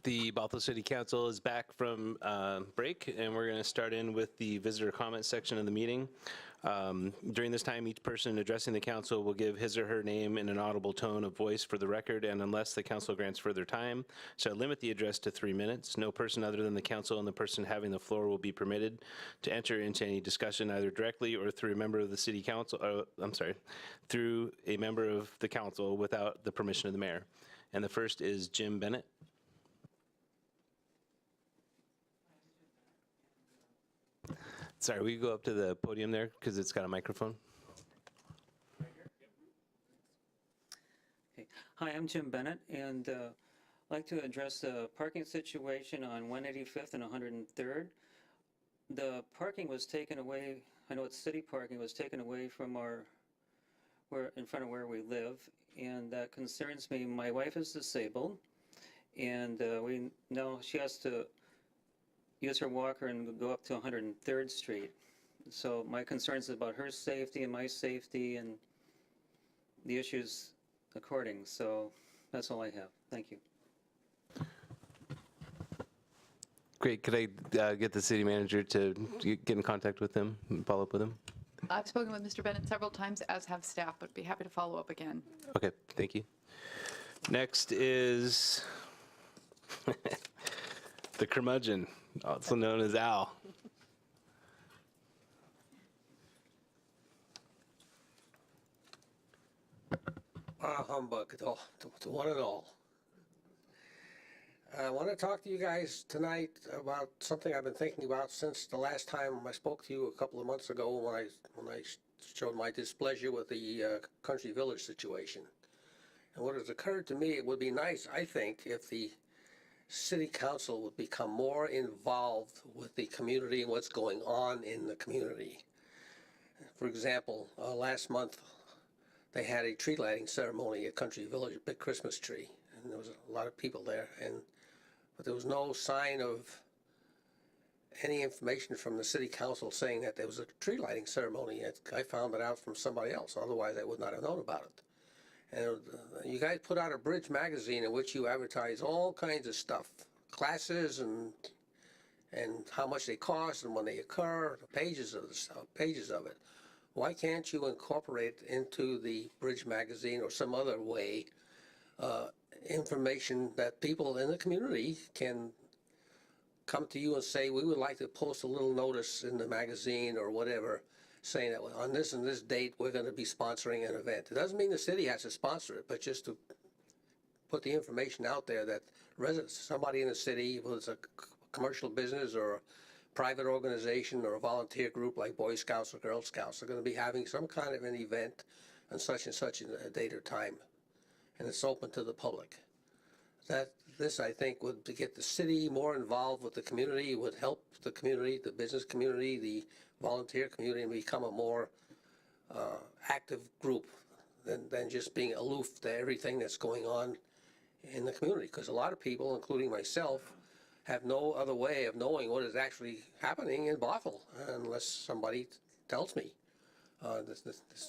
The Bothell City Council is back from break, and we're going to start in with the visitor comment section of the meeting. During this time, each person addressing the council will give his or her name in an audible tone of voice for the record, and unless the council grants further time, shall limit the address to 3 minutes. No person other than the council and the person having the floor will be permitted to enter into any discussion either directly or through a member of the city council, through a member of the council without the permission of the mayor. And the first is Jim Bennett. Sorry, will you go up to the podium there because it's got a microphone? Okay. Hi, I'm Jim Bennett, and I'd like to address the parking situation on 185th and 103rd. The parking was taken away, I know it's city parking, was taken away from in front of where we live, and that concerns me. My wife is disabled, and she has to use her walker and go up to 103rd Street. So my concerns about her safety and my safety and the issues according. So that's all I have. Thank you. Great. Could I get the city manager to get in contact with him and follow up with him? I've spoken with Mr. Bennett several times, as have staff, but be happy to follow up again. Okay, thank you. Next is the curmudgeon, also known as Al. Humbug to one and all. I want to talk to you guys tonight about something I've been thinking about since the last time I spoke to you a couple of months ago when I showed my displeasure with the country village situation. And what has occurred to me, it would be nice, I think, if the city council would become more involved with the community and what's going on in the community. For example, last month they had a tree lighting ceremony at Country Village, a big Christmas tree, and there was a lot of people there, but there was no sign of any information from the city council saying that there was a tree lighting ceremony. I found it out from somebody else, otherwise I would not have known about it. And you guys put out a Bridge magazine in which you advertise all kinds of stuff, classes and how much they cost and when they occur, pages of it. Why can't you incorporate into the Bridge magazine or some other way information that people in the community can come to you and say, we would like to post a little notice in the magazine or whatever, saying that on this and this date we're going to be sponsoring an event. It doesn't mean the city has to sponsor it, but just to put the information out there that somebody in the city, whether it's a commercial business or a private organization or a volunteer group like Boy Scouts or Girl Scouts, are going to be having some kind of an event on such and such a date or time, and it's open to the public. This, I think, would get the city more involved with the community, would help the community, the business community, the volunteer community, and become a more active group than just being aloof to everything that's going on in the community. Because a lot of people, including myself, have no other way of knowing what is actually happening in Bothell unless somebody tells me.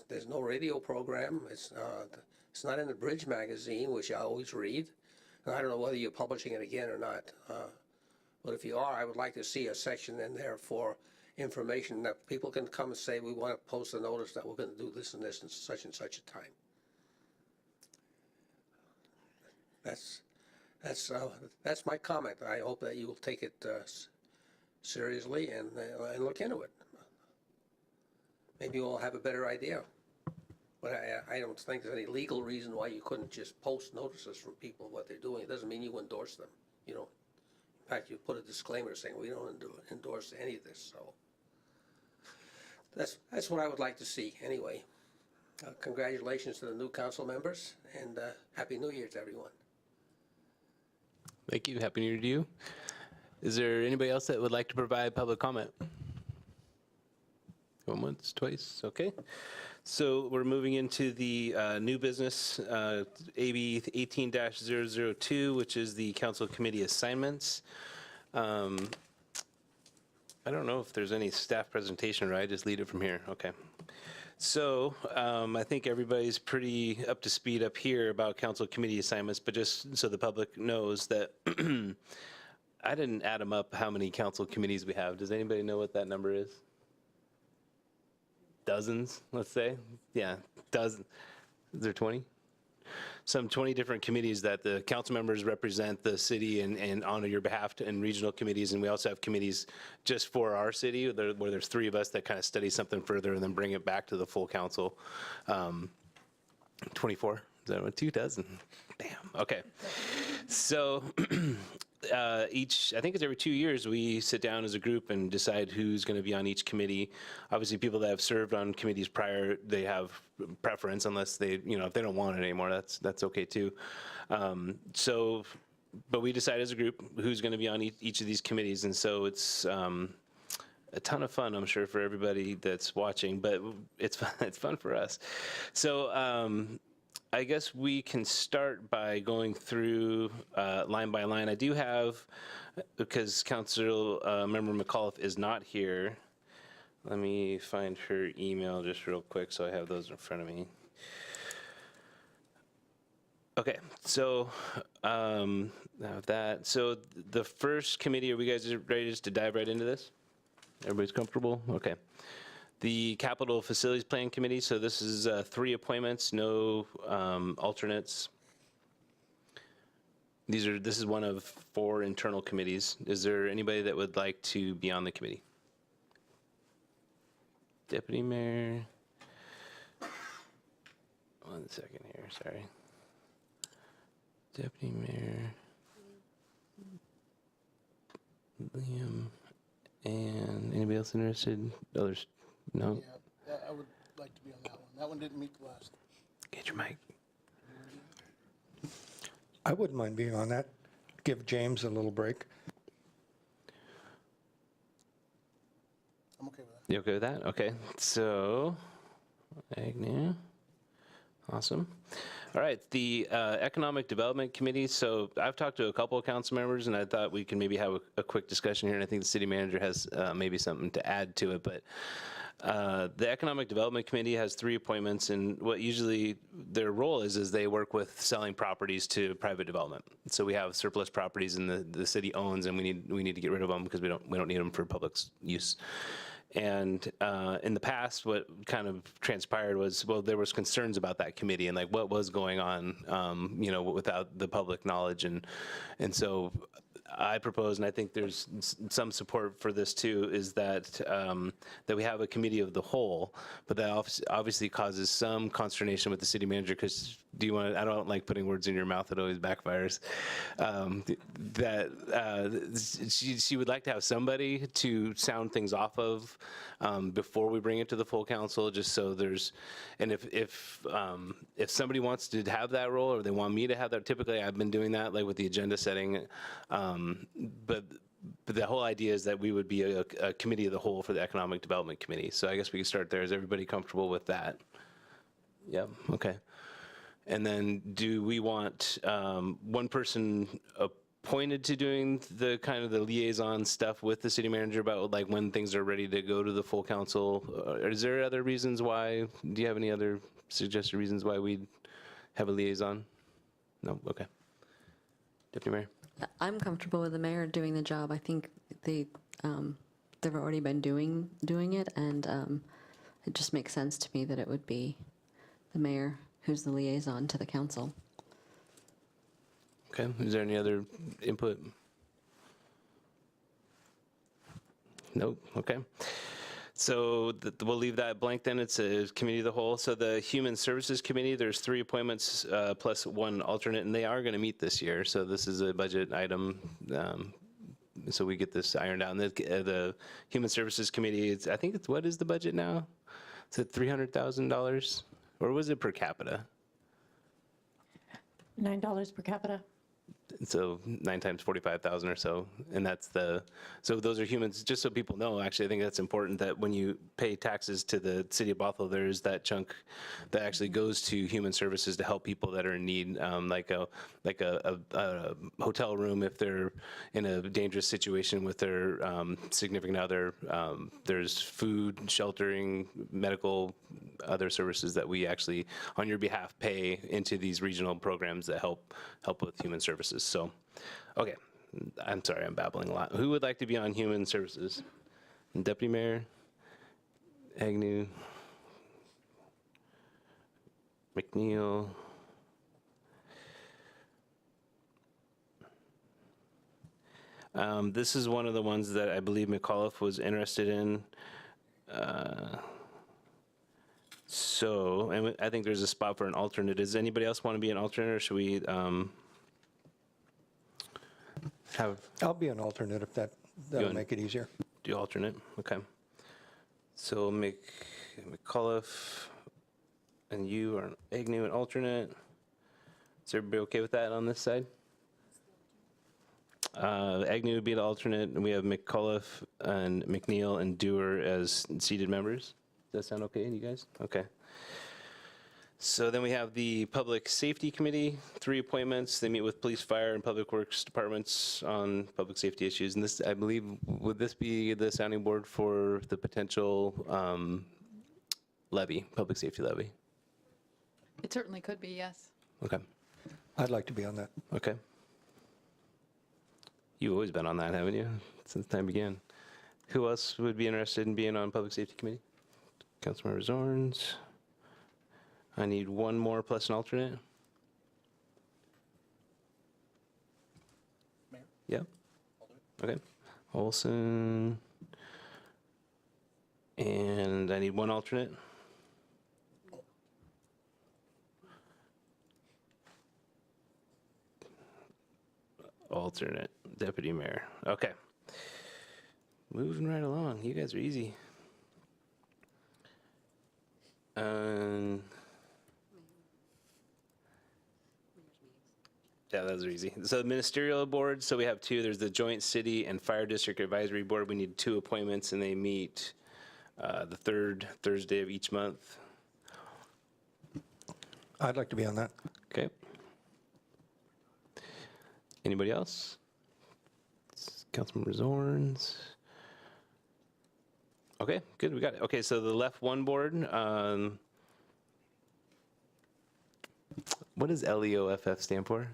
There's no radio program. It's not in the Bridge magazine, which I always read. And I don't know whether you're publishing it again or not. But if you are, I would like to see a section in there for information that people can come and say, we want to post a notice that we're going to do this and such a time. That's my comment. I hope that you will take it seriously and look into it. Maybe we'll have a better idea. But I don't think there's any legal reason why you couldn't just post notices from people what they're doing. It doesn't mean you endorse them. You know, in fact, you put a disclaimer saying we don't endorse any of this. So that's what I would like to see anyway. Congratulations to the new council members, and Happy New Year to everyone. Thank you. Happy New Year to you. Is there anybody else that would like to provide public comment? Going once, twice, okay. So we're moving into the new business, AB 18-002, which is the council committee assignments. I don't know if there's any staff presentation, right? I just lead it from here, okay. So I think everybody's pretty up to speed up here about council committee assignments, but just so the public knows that I didn't add them up how many council committees we have. Does anybody know what that number is? Dozens, let's say. Yeah, dozen. Is there 20? Some 20 different committees that the council members represent the city and on your behalf in regional committees. And we also have committees just for our city where there's 3 of us that kind of study something further and then bring it back to the full council. 24? Is that what, 2 dozen? Damn, okay. So I think it's every 2 years, we sit down as a group and decide who's going to be on each committee. Obviously, people that have served on committees prior, they have preference unless they, if they don't want it anymore, that's okay too. But we decide as a group who's going to be on each of these committees. And so it's a ton of fun, I'm sure, for everybody that's watching, but it's fun for us. So I guess we can start by going through line by line. I do have, because Council Member McAuliffe is not here, let me find her email just real quick so I have those in front of me. Okay, so I have that. So the first committee, are we guys ready just to dive right into this? Everybody's comfortable? Okay. The Capital Facilities Plan Committee, so this is 3 appointments, no alternates. This is one of 4 internal committees. Is there anybody that would like to be on the committee? Deputy Mayor. 1 second here, sorry. Deputy Mayor. Liam. And anybody else interested? Others? No? Yeah, I would like to be on that one. That one didn't meet last. Get your mic. I wouldn't mind being on that. Give James a little break. I'm okay with that. You okay with that? Okay. So, Agnew. Awesome. All right. The Economic Development Committee. So I've talked to a couple of council members, and I thought we can maybe have a quick discussion here. And I think the city manager has maybe something to add to it. But the Economic Development Committee has 3 appointments, and what usually their role is they work with selling properties to private development. So we have surplus properties in the city owns, and we need to get rid of them because we don't need them for public use. And in the past, what kind of transpired was, well, there was concerns about that committee and like what was going on, without the public knowledge, and so I propose, and I think there's some support for this too, is that that we have a committee of the whole, but that obviously causes some consternation with the city manager because I don't like putting words in your mouth, it always backfires. She would like to have somebody to sound things off of before we bring it to the full council, just so there's, and if somebody wants to have that role or they want me to have that, typically I've been doing that, like with the agenda setting, but the whole idea is that we would be a committee of the whole for the Economic Development Committee. So I guess we can start there. Is everybody comfortable with that? Yep, okay. And then do we want one person appointed to doing the kind of the liaison stuff with the city manager about like when things are ready to go to the full council? Is there other reasons why? Do you have any other suggested reasons why we'd have a liaison? No? Okay. Deputy Mayor? I'm comfortable with the mayor doing the job. I think they've already been doing it, and it just makes sense to me that it would be the mayor who's the liaison to the council. Okay, is there any other input? Nope, okay. So we'll leave that blank then. It's a committee of the whole. So the Human Services Committee, there's 3 appointments plus 1 alternate, and they are going to meet this year. So this is a budget item. So we get this ironed out. And the Human Services Committee, what is the budget now? Is it $300,000? Or was it per capita? $9 per capita. So 9 times 45,000 or so, and so those are humans. Just so people know, actually, I think that's important that when you pay taxes to the city of Bothell, there's that chunk that actually goes to human services to help people that are in need, like a hotel room if they're in a dangerous situation with their significant other. There's food, sheltering, medical, other services that we actually, on your behalf, pay into these regional programs that help with human services. So, okay, I'm sorry, I'm babbling a lot. Who would like to be on human services? Deputy Mayor Agnew, McNeil. This is one of the ones that I believe McAuliffe was interested in. And I think there's a spot for an alternate. Does anybody else want to be an alternate, or should we have I'll be an alternate if that'll make it easier. do alternate? Okay. So make McAuliffe and you are Agnew an alternate. Is everybody okay with that on this side? Agnew would be the alternate, and we have McAuliffe and McNeil and Dewar as seated members. Does that sound okay to you guys? Okay. So then we have the Public Safety Committee, 3 appointments. They meet with police, fire, and public works departments on public safety issues. And this, I believe, would this be the sounding board for the potential levy, public safety levy? It certainly could be, yes. Okay. I'd like to be on that. Okay. You've always been on that, haven't you? Since time began. Who else would be interested in being on Public Safety Committee? Councilmember Zorns. I need one more plus an alternate. Mayor? Yeah. Okay. Olson. And I need one alternate. Alternate deputy mayor. Okay. Moving right along. You guys are easy. Yeah, those are easy. So the ministerial board, so we have 2. There's the Joint City and Fire District Advisory Board. We need 2 appointments, and they meet the 3rd Thursday of each month. I'd like to be on that. Okay. Anybody else? Councilmember Zorns. Okay, good, we got it. Okay, so the Left One board, what does LEOFF stand for?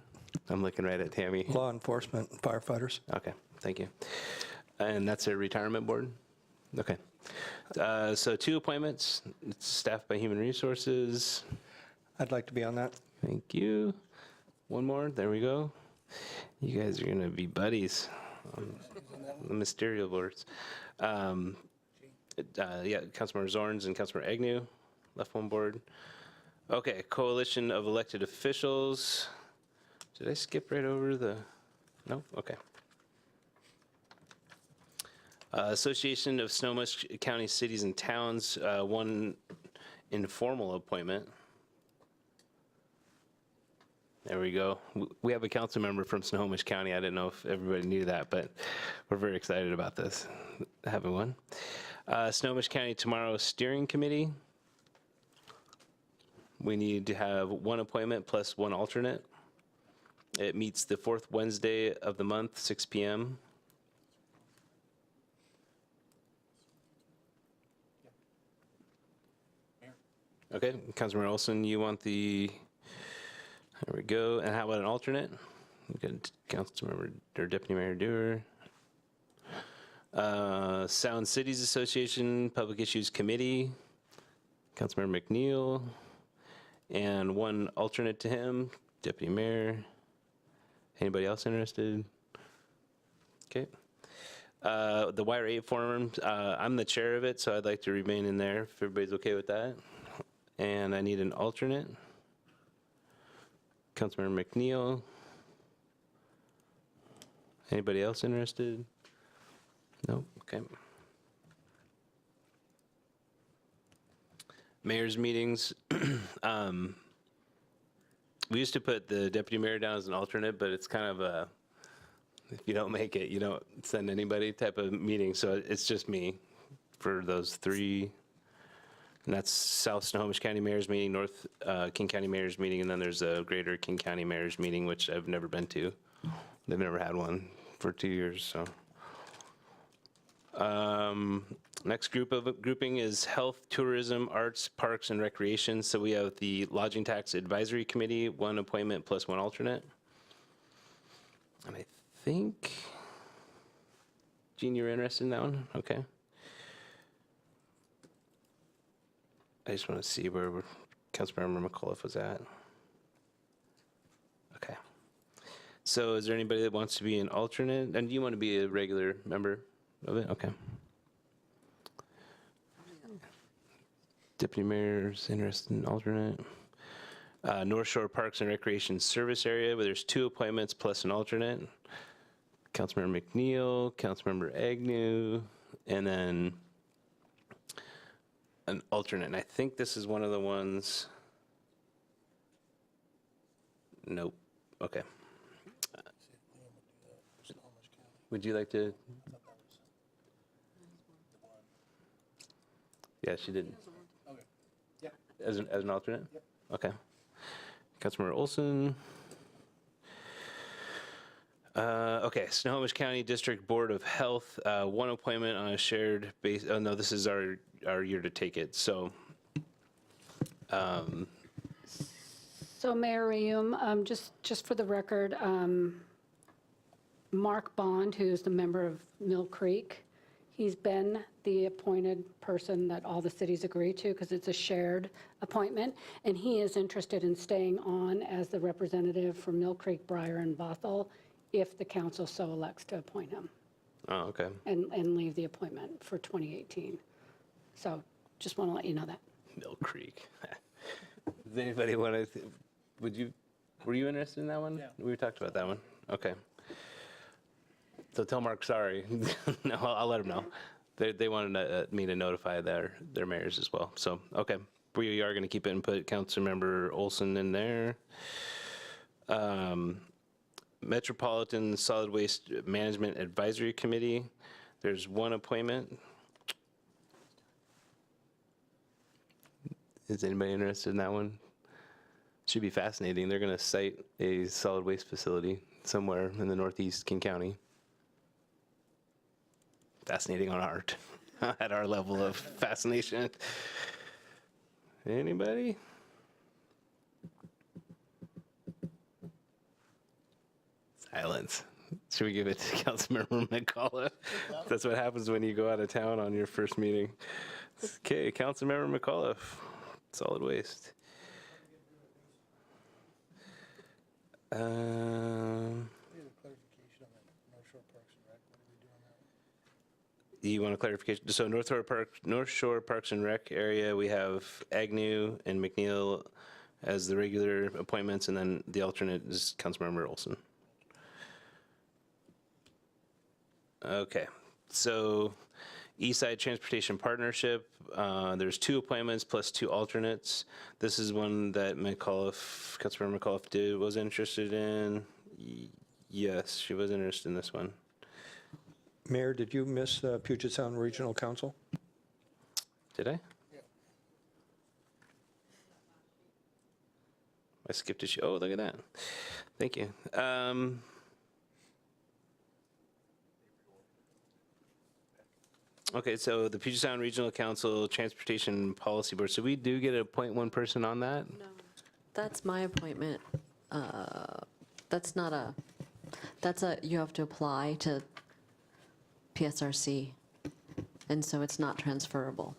I'm looking right at Tammy. Law enforcement and firefighters. Okay, thank you. And that's a retirement board? Okay. So 2 appointments, it's staffed by Human Resources. I'd like to be on that. Thank you. One more, there we go. You guys are gonna be buddies on the ministerial boards. Yeah, Councilmember Zorns and Councilmember Agnew, Left One board. Okay, Coalition of Elected Officials. Did I skip right over the, no? Okay. Association of Snohomish County Cities and Towns, 1 informal appointment. There we go. We have a council member from Snohomish County. I didn't know if everybody knew that, but we're very excited about this, having one. Snohomish County Tomorrow Steering Committee. We need to have 1 appointment plus 1 alternate. It meets the 4th Wednesday of the month, 6 p.m. Okay, Councilmember Olson, you want the, there we go. And how about an alternate? We got Councilmember or Deputy Mayor Dewar. Sound Cities Association Public Issues Committee, Councilmember McNeil, and 1 alternate to him, Deputy Mayor. Anybody else interested? Okay. The Wire 8 Forum, I'm the chair of it, so I'd like to remain in there if everybody's okay with that. And I need an alternate. Councilmember McNeil. Anybody else interested? Nope, okay. Mayor's meetings. We used to put the deputy mayor down as an alternate, but it's kind of a, if you don't make it, you don't send anybody type of meeting. So it's just me for those 3. And that's South Snohomish County Mayor's meeting, North King County Mayor's meeting, and then there's a Greater King County Mayor's meeting, which I've never been to. They've never had one for 2 years, so. Next grouping is Health, Tourism, Arts, Parks, and Recreation. So we have the Lodging Tax Advisory Committee, 1 appointment plus 1 alternate. And I think, Jean, you're interested in that one? Okay. I just want to see where Councilmember McAuliffe was at. Okay. So is there anybody that wants to be an alternate? And do you want to be a regular member of it? Okay. Deputy Mayor's interested in alternate. North Shore Parks and Recreation Service Area, where there's 2 appointments plus an alternate. Councilmember McNeil, Councilmember Agnew, and then an alternate. And I think this is one of the ones. Nope. Okay. Would you like to? Yeah, she did. Okay. Yeah. As an alternate? Yep. Okay. Councilmember Olson. Okay, Snohomish County District Board of Health, 1 appointment on a shared base. Oh, no, this is our year to take it, so. So Mayor Reum, just for the record, Mark Bond, who's the member of Mill Creek, he's been the appointed person that all the cities agree to because it's a shared appointment, and he is interested in staying on as the representative for Mill Creek, Briar, and Bothell if the council so elects to appoint him Oh, okay. and leave the appointment for 2018. So just want to let you know that. Mill Creek. Does anybody want to, were you interested in that one? Yeah. We talked about that one. Okay. So tell Mark sorry. No, I'll let him know. They wanted me to notify their mayors as well. So, okay. We are going to keep it and put Councilmember Olson in there. Metropolitan Solid Waste Management Advisory Committee. There's 1 appointment. Is anybody interested in that one? Should be fascinating. They're going to site a solid waste facility somewhere in the northeast King County. Fascinating on art, at our level of fascination. Anybody? Silence. Should we give it to Councilmember McAuliffe? That's what happens when you go out of town on your first meeting. Okay, Councilmember McAuliffe, solid waste. We have a clarification on that North Shore Parks and Rec. What are we doing now? You want a clarification? So North Shore Parks and Rec area, we have Agnew and McNeil as the regular appointments, and then the alternate is Councilmember Olson. Okay, so East Side Transportation Partnership, there's 2 appointments plus 2 alternates. This is one that Councilmember McAuliffe was interested in. Yes, she was interested in this one. Mayor, did you miss Puget Sound Regional Council? Did I? Yeah. I skipped a show. Oh, look at that. Thank you. Okay, so the Puget Sound Regional Council Transportation Policy Board. So we do get to appoint 1 person on that? No. That's my appointment. That's not a, you have to apply to PSRC, and so it's not transferable.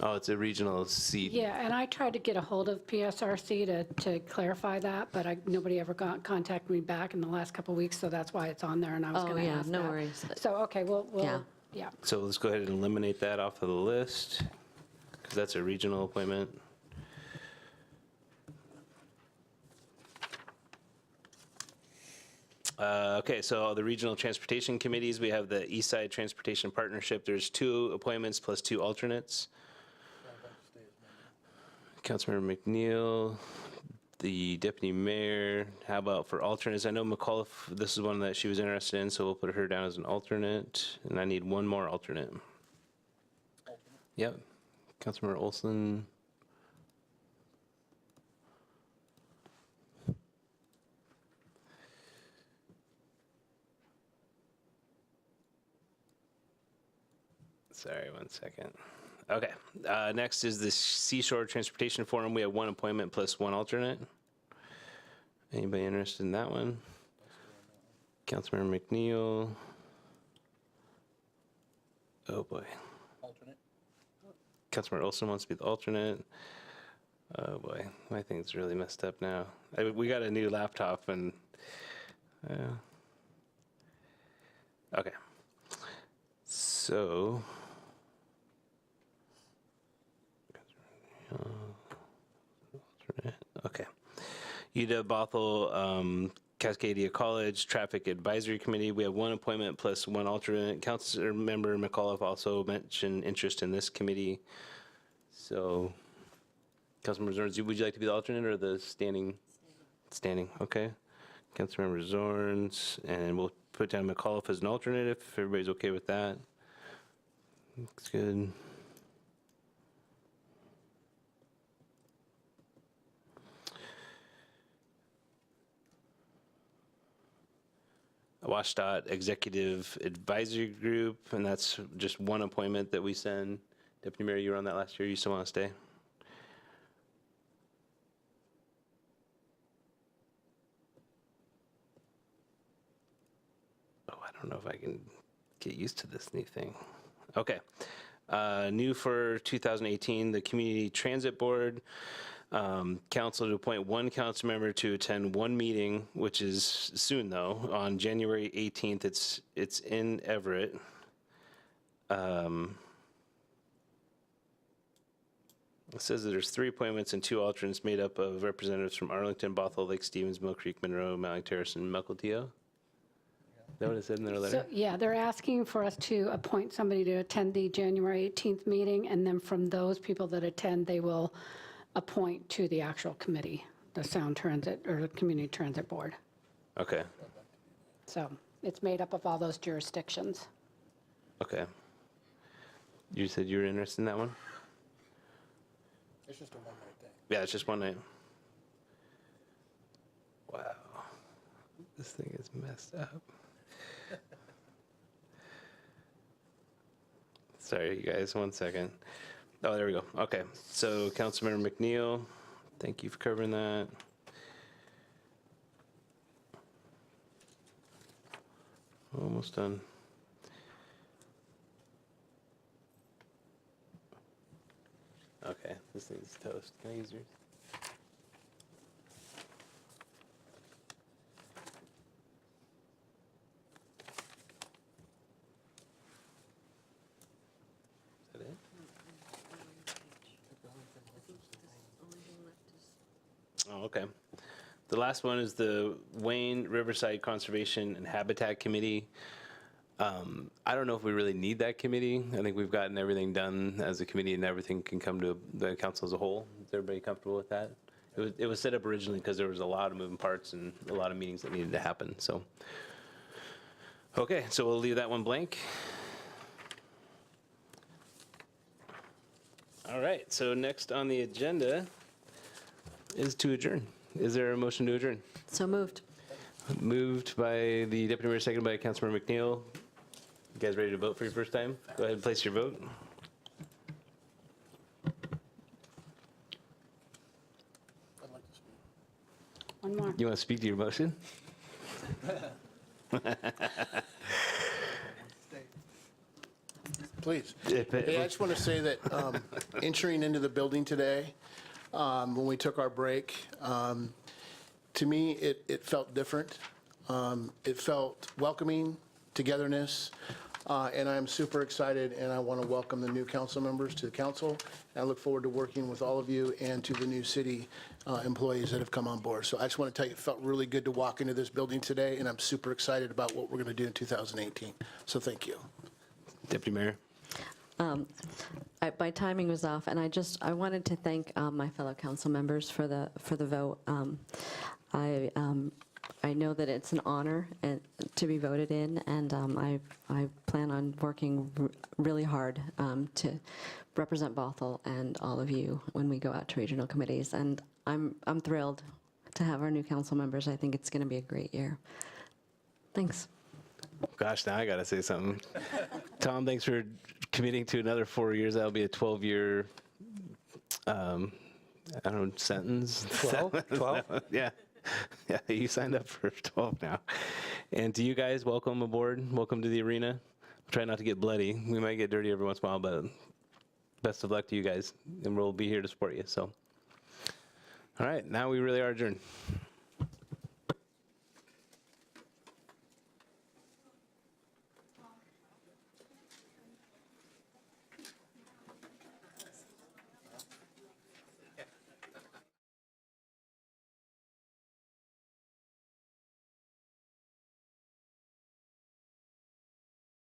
Oh, it's a regional seat. Yeah, and I tried to get a hold of PSRC to clarify that, but nobody ever contacted me back in the last couple of weeks, so that's why it's on there, and I was Oh, going to yeah, ask no that. worries. So, okay, Yeah. yeah. So let's go ahead and eliminate that off of the list, because that's a regional appointment. Okay, so the regional transportation committees, we have the East Side Transportation Partnership. There's 2 appointments plus 2 alternates. Councilmember McNeil, the deputy mayor. How about for alternates? I know McAuliffe, this is one that she was interested in, so we'll put her down as an alternate. And I need one more alternate. Yep. Councilmember Olson. Sorry, one second. Okay, next is the Seashore Transportation Forum. We have one appointment plus one alternate. Anybody interested in that one? Councilmember McNeil. Oh boy. Alternate? Councilmember Olson wants to be the alternate. Oh boy, my thing's really messed up now. We got a new laptop and, okay. So. Okay. UW Bothell, Cascadia College Traffic Advisory Committee. We have one appointment plus one alternate. Councilor member McAuliffe also mentioned interest in this committee. So, Councilmember Zorns, would you like to be the alternate or the standing? Standing, okay. Councilmember Zorns, and we'll put down McAuliffe as an alternate if everybody's okay with that. Looks good. WashDOT Executive Advisory Group, and that's just one appointment that we send. Deputy Mayor, you were on that last year. You still want to stay? Oh, I don't know if I can get used to this new thing. Okay. New for 2018, the Community Transit Board. Council to appoint one council member to attend one meeting, which is soon though, on January 18th. It's in Everett. It says that there's 3 appointments and 2 alternates made up of representatives from Arlington, Bothell, Lake Stevens, Mill Creek, Monroe, Mountain Terrace, and Mukilteo. Is that what it said in their letter? So, yeah, they're asking for us to appoint somebody to attend the January 18th meeting, and then from those people that attend, they will appoint to the actual committee, the Sound Transit, or the Community Transit Board. Okay, So it's made up of all those jurisdictions. okay. You said you were interested in that one? It's just a one-night thing. Yeah, it's just one night. Wow. This thing is messed up. Sorry, you guys, one second. Oh, there we go. Okay, so Councilmember McNeil, thank you for covering that. Almost done. Okay, this thing's toast. Can I use yours? Is that it? Oh, okay. The last one is the Wayne Riverside Conservation and Habitat Committee. I don't know if we really need that committee. I think we've gotten everything done as a committee and everything can come to the council as a whole. Is everybody comfortable with that? It was set up originally because there was a lot of moving parts and a lot of meetings that needed to happen, so. Okay, so we'll leave that one blank. All right, so next on the agenda is to adjourn. Is there a motion to adjourn? So moved. Moved by the Deputy Mayor, seconded by Councilmember McNeil. You guys ready to vote for your first time? Go ahead and place your vote. I'd like to speak. One more. You want to speak to your motion? Please. If it- Hey, I just want to say that entering into the building today, when we took our break, to me, it felt different. It felt welcoming, togetherness, and I'm super excited, and I want to welcome the new council members to the council. And I look forward to working with all of you and to the new city employees that have come on board. So I just want to tell you, it felt really good to walk into this building today, and I'm super excited about what we're going to do in 2018. So thank you. Deputy Mayor? My timing was off, and I wanted to thank my fellow council members for the vote. I know that it's an honor to be voted in, and I plan on working really hard to represent Bothell and all of you when we go out to regional committees. And I'm thrilled to have our new council members. I think it's going to be a great year. Thanks. Gosh, now I got to say something. Tom, thanks for committing to another 4 years. That'll be a 12-year, I don't know, sentence? 12? Yeah. Yeah, you signed up for 12 now. And to you guys, welcome aboard. Welcome to the arena. Try not to get bloody. We might get dirty every once in a while, but best of luck to you guys. And we'll be here to support you. So, all right, now we really are adjourned.